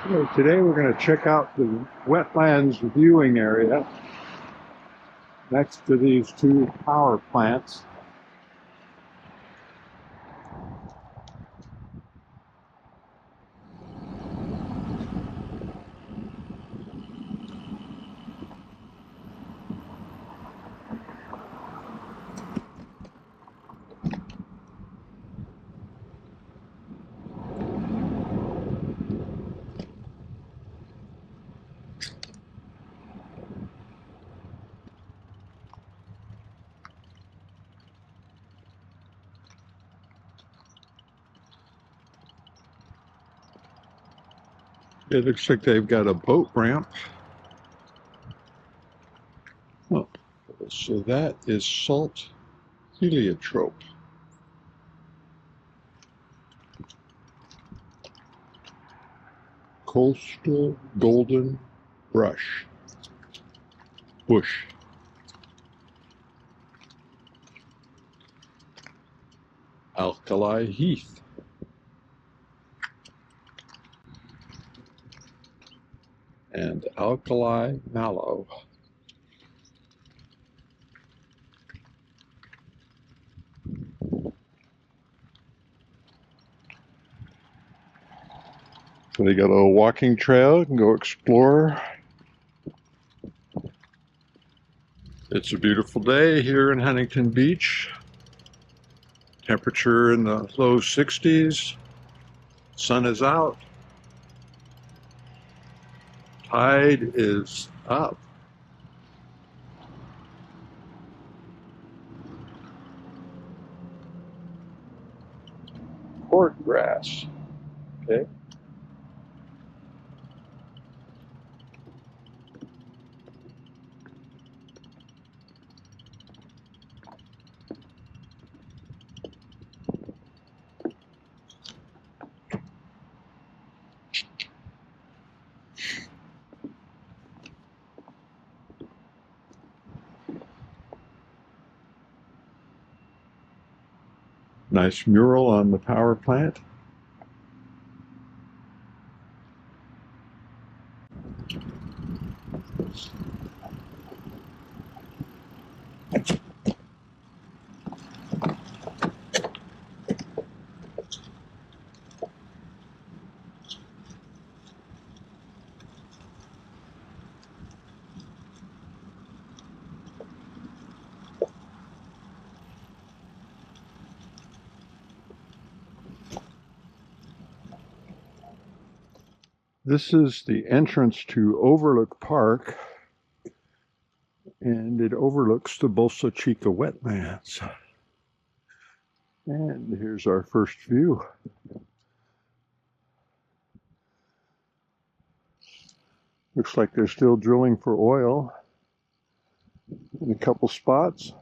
So today we're going to check out the wetlands viewing area next to these two power plants. It looks like they've got a boat ramp. Oh, so that is salt heliotrope. Coastal golden bush. Alkali heath. And alkali mallow. So they got a walking trail, you can go explore. It's a beautiful day here in Huntington Beach. Temperature in the low 60s. Sun is out. Tide is up. Cord grass. Okay. Nice mural on the power plant. This is the entrance to Overlook Park, and it overlooks the Bolsa Chica Wetlands. And here's our first view. Looks like they're still drilling for oil in a couple spots.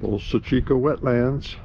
Bolsa Chica Wetlands.